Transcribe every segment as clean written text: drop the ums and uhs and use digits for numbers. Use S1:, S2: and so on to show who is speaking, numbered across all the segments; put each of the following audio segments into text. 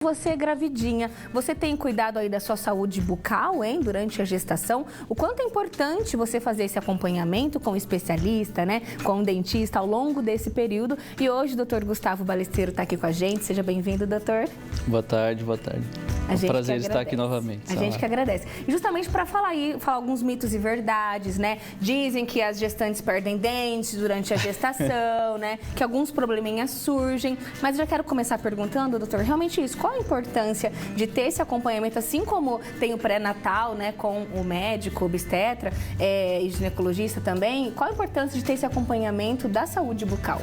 S1: Você gravidinha, você tem cuidado aí da sua saúde bucal, hein, durante a gestação? O quanto é importante você fazer esse acompanhamento com um especialista, né, com um dentista ao longo desse período. E hoje o Dr. Gustavo Balesteiro está aqui com a gente. Seja bem-vindo, doutor.
S2: Boa tarde, boa tarde. É um prazer estar aqui novamente.
S1: A gente que agradece. E justamente para falar alguns mitos e verdades, né? Dizem que as gestantes perdem dentes durante a gestação, né? Que alguns probleminhas surgem. Mas eu já quero começar perguntando, doutor, realmente isso, qual a importância de ter esse acompanhamento, assim como tem o pré-natal, né? Com o médico, obstetra e ginecologista também, qual a importância de ter esse acompanhamento da saúde bucal?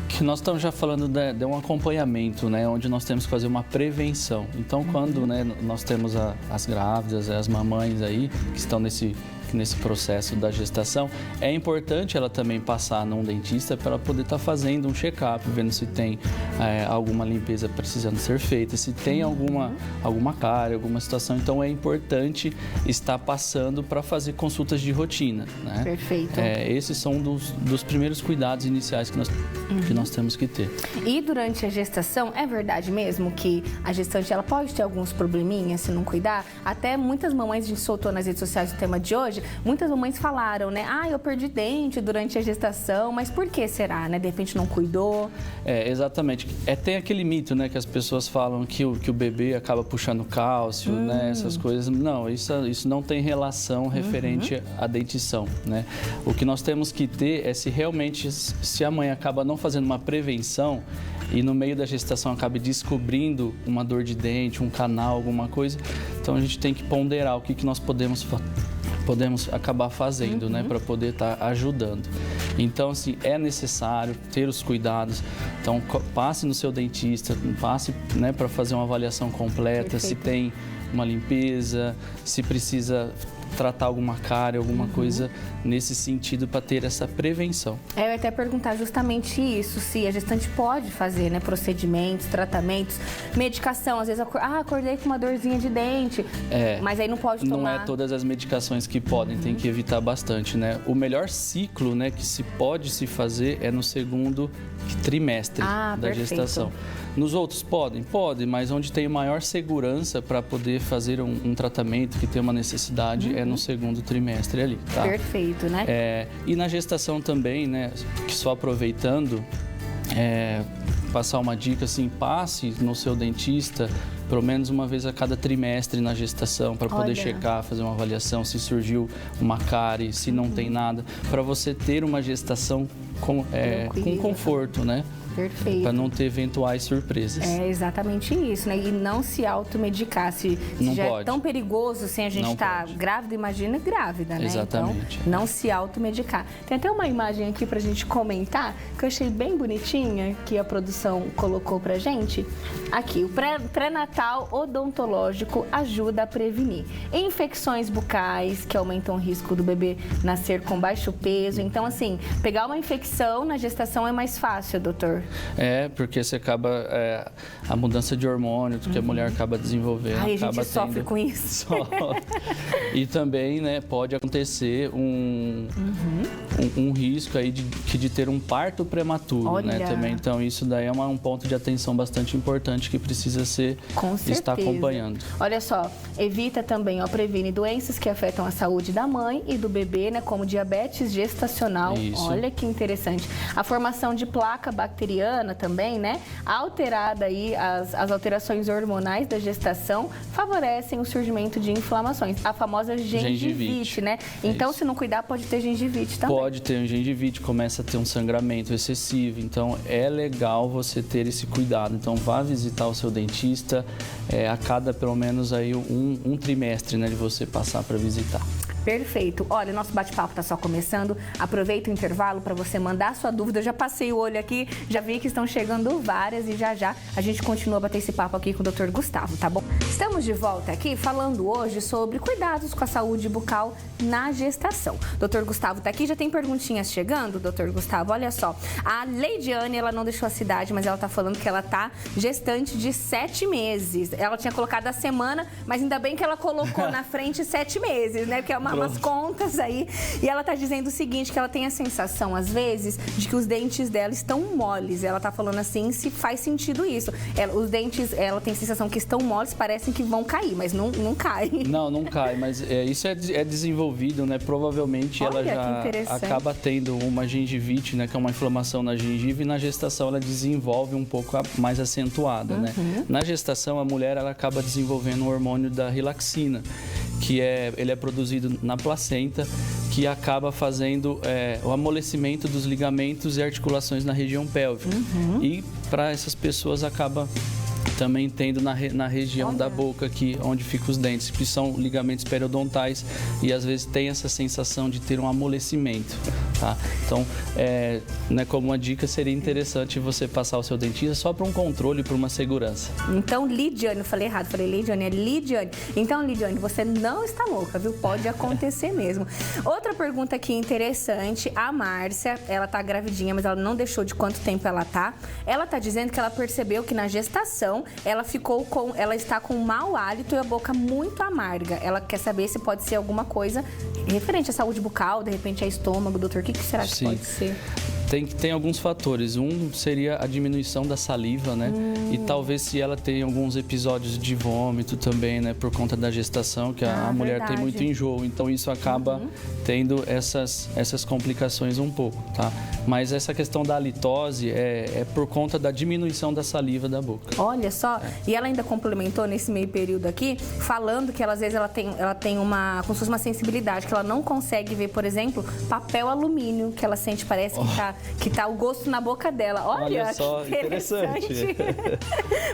S2: Que nós estamos já falando de um acompanhamento, né, onde nós temos que fazer uma prevenção. Então, quando nós temos as grávidas, as mamães aí que estão nesse processo da gestação, é importante ela também passar num dentista para ela poder estar fazendo um check-up, vendo se tem alguma limpeza precisando ser feita, se tem alguma cárie, alguma situação. Então, é importante estar passando para fazer consultas de rotina, né?
S1: Perfeito.
S2: Esses são dos primeiros cuidados iniciais que nós temos que ter.
S1: E durante a gestação, é verdade mesmo que a gestante ela pode ter alguns probleminhas se não cuidar? Até muitas mamães, a gente soltou nas redes sociais o tema de hoje, muitas mamães falaram, né? Eu perdi dente durante a gestação, mas por que será, né? De repente não cuidou?
S2: Exatamente. Tem aquele mito, né? Que as pessoas falam que o bebê acaba puxando cálcio, né? Essas coisas. Não, isso não tem relação referente à dentição, né? O que nós temos que ter é se a mãe acaba não fazendo uma prevenção e no meio da gestação acaba descobrindo uma dor de dente, um canal, alguma coisa, então a gente tem que ponderar o que nós podemos acabar fazendo, né, para poder estar ajudando. Então, assim, é necessário ter os cuidados. Então, passe no seu dentista, passe, né, para fazer uma avaliação completa. Perfeito. Se tem uma limpeza, se precisa tratar alguma cárie, alguma coisa nesse sentido para ter essa prevenção.
S1: Eu ia até perguntar justamente isso, se a gestante pode fazer, né, procedimentos, tratamentos, medicação. Às vezes, acordei com uma dorzinha de dente, mas aí não pode tomar.
S2: Não é todas as medicações que podem, tem que evitar bastante, né? O melhor ciclo, né, que se pode se fazer é no segundo trimestre da gestação. Nos outros podem, mas onde tem maior segurança para poder fazer um tratamento que tem uma necessidade é no segundo trimestre ali, tá?
S1: Perfeito, né?
S2: E na gestação também, né, que só aproveitando, passar uma dica assim, passe no seu dentista pelo menos uma vez a cada trimestre na gestação para poder checar, fazer uma avaliação se surgiu uma cárie, se não tem nada, para você ter uma gestação com conforto, né?
S1: Perfeito.
S2: Para não ter eventuais surpresas.
S1: É exatamente isso, né? E não se automedicar. Se já é tão perigoso sem a gente estar grávida, imagina grávida, né?
S2: Exatamente.
S1: Então, não se automedicar. Tem até uma imagem aqui pra gente comentar, que eu achei bem bonitinha, que a produção colocou pra gente. Aqui, o pré-natal odontológico ajuda a prevenir infecções bucais, que aumentam o risco do bebê nascer com baixo peso. Então, assim, pegar uma infecção na gestação é mais fácil, doutor?
S2: Porque você acaba a mudança de hormônio que a mulher acaba desenvolvendo.
S1: A gente sofre com isso.
S2: E também, né, pode acontecer um risco aí de ter um parto prematuro, né, também. Então, isso daí é um ponto de atenção bastante importante que precisa estar acompanhando.
S1: Olha só, evita também, previne doenças que afetam a saúde da mãe e do bebê, né, como diabetes gestacional. Isso. Olha que interessante. A formação de placa bacteriana também, né? Alterada aí, as alterações hormonais da gestação favorecem o surgimento de inflamações. A famosa gengivite, né? Então, se não cuidar, pode ter gengivite também.
S2: Pode ter gengivite, começa a ter um sangramento excessivo. Então, é legal você ter esse cuidado. Então, vá visitar o seu dentista a cada, pelo menos, aí um trimestre, né? De você passar para visitar.
S1: Perfeito. Olha, o nosso bate-papo está só começando. Aproveita o intervalo para você mandar sua dúvida. Eu já passei o olho aqui, já vi que estão chegando várias e já a gente continua a bater esse papo aqui com o Dr. Gustavo, tá bom? Estamos de volta aqui falando hoje sobre cuidados com a saúde bucal na gestação. Dr. Gustavo está aqui, já tem perguntinhas chegando, Dr. Gustavo. Olha só, a Leidiane, ela não deixou a cidade, mas ela está falando que ela tá gestante de 7 meses. Ela tinha colocado a semana, mas ainda bem que ela colocou na frente 7 meses, né? Porque é uma umas contas aí. E ela tá dizendo o seguinte, que ela tem a sensação, às vezes, de que os dentes dela estão moles. Ela tá falando assim, se faz sentido isso. Os dentes, ela tem a sensação que estão moles, parecem que vão cair, mas não cai.
S2: Não cai, mas isso é desenvolvido, né? Provavelmente ela já acaba tendo uma gengivite, né? Que é uma inflamação na gengiva, e na gestação ela desenvolve um pouco mais acentuada, né? Na gestação, a mulher ela acaba desenvolvendo o hormônio da relaxina, que ele é produzido na placenta, que acaba fazendo o amolecimento dos ligamentos e articulações na região pélvica. E para essas pessoas acaba também tendo na região da boca aqui, onde ficam os dentes, que são ligamentos periodontais, e às vezes tem essa sensação de ter um amolecimento, tá? Então, né, como uma dica, seria interessante você passar o seu dentista só para um controle, para uma segurança.
S1: Então, Lidiane, eu falei errado, falei Lidiane, é Lidiane. Então, Lidiane, você não está louca, viu? Pode acontecer mesmo. Outra pergunta aqui interessante, a Márcia, ela tá gravidinha, mas ela não deixou de quanto tempo ela tá. Ela tá dizendo que ela percebeu que na gestação ela está com mau hálito e a boca muito amarga. Ela quer saber se pode ser alguma coisa referente à saúde bucal, de repente a estômago, doutor. O que será que pode ser?
S2: Tem alguns fatores. Um seria a diminuição da saliva, né? E talvez se ela tem alguns episódios de vômito também, né? Por conta da gestação, que a mulher tem muito enjoo. Então, isso acaba tendo essas complicações um pouco, tá? Mas essa questão da halitose é por conta da diminuição da saliva da boca.
S1: Olha só. E ela ainda complementou nesse meio período aqui, falando que às vezes ela tem como se fosse uma sensibilidade, que ela não consegue ver, por exemplo, papel alumínio, que ela sente, parece que tá o gosto na boca dela. Olha só, que interessante.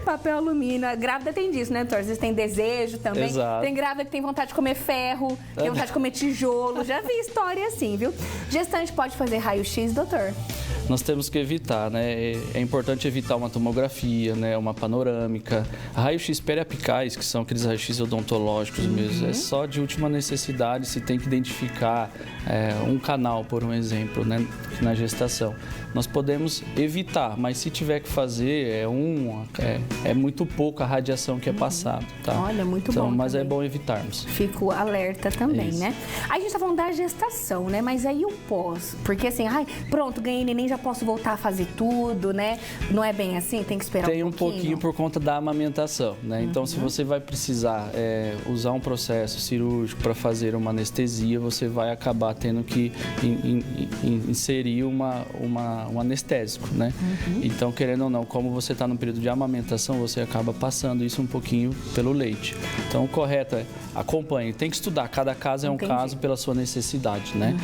S1: Papel alumínio. A grávida tem disso, né, doutor? Às vezes tem desejo também.
S2: Exato.
S1: Tem grávida que tem vontade de comer ferro, tem vontade de comer tijolo. Já vi história assim, viu? Gestante pode fazer raio-x, doutor?
S2: Nós temos que evitar, né? É importante evitar uma tomografia, né? Uma panorâmica. Raio-x periapicais, que são aqueles raios-x odontológicos mesmo, é só de última necessidade, se tem que identificar um canal, por um exemplo, né? Na gestação. Nós podemos evitar, mas se tiver que fazer, é muito pouco a radiação que é passada, tá?
S1: Olha, muito
S2: então,
S1: bom.
S2: Mas
S1: também.
S2: É bom evitarmos.
S1: Fico alerta também, né? Aí a gente tá falando da gestação, né? Mas aí o pós? Porque assim, pronto, ganhei neném, já posso voltar a fazer tudo, né? Não é bem assim? Tem que esperar
S2: um pouquinho por conta da amamentação, né? Então, se você vai precisar usar um processo cirúrgico para fazer uma anestesia, você vai acabar tendo que inserir um anestésico, né? Então, querendo ou não, como você está no período de amamentação, você acaba passando isso um pouquinho pelo leite. Então, o correto acompanhe. Tem que estudar. Cada caso é um caso pela sua necessidade, né?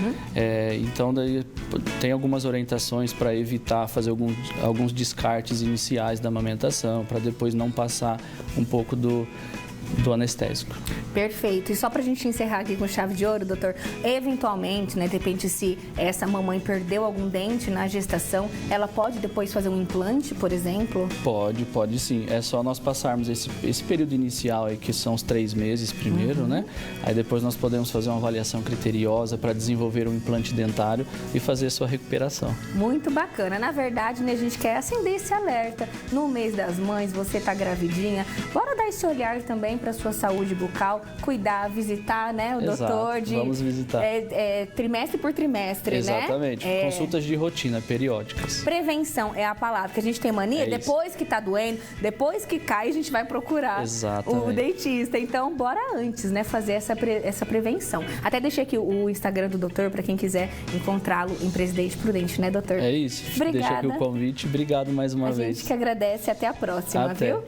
S2: Então, daí tem algumas orientações para evitar fazer alguns descartes iniciais da amamentação, para depois não passar um pouco do anestésico.
S1: Perfeito. E só pra gente encerrar aqui com chave de ouro, doutor, eventualmente, né, de repente, se essa mamãe perdeu algum dente na gestação, ela pode depois fazer um implante, por exemplo?
S2: Pode sim. É só nós passarmos esse período inicial aí, que são os 3 meses primeiro, né? Aí depois nós podemos fazer uma avaliação criteriosa para desenvolver um implante dentário e fazer a sua recuperação.
S1: Muito bacana. Na verdade, né, a gente quer acender esse alerta. No mês das mães, você tá gravidinha, bora dar esse olhar também para sua saúde bucal, cuidar, visitar, né, o doutor
S2: vamos visitar.
S1: Trimestre por trimestre,
S2: Exatamente.
S1: né?
S2: Consultas de rotina periódicas.
S1: Prevenção é a palavra que a gente tem mania, depois que tá doendo, depois que cai, a gente vai procurar o dentista. Então, bora antes, né, fazer essa prevenção. Até deixei aqui o Instagram do doutor para quem quiser encontrá-lo em Presidente Prudente, né, doutor?
S2: É isso.
S1: Obrigada.
S2: Deixa aqui o convite. Obrigado mais uma vez.
S1: A gente que agradece. Até a próxima, viu?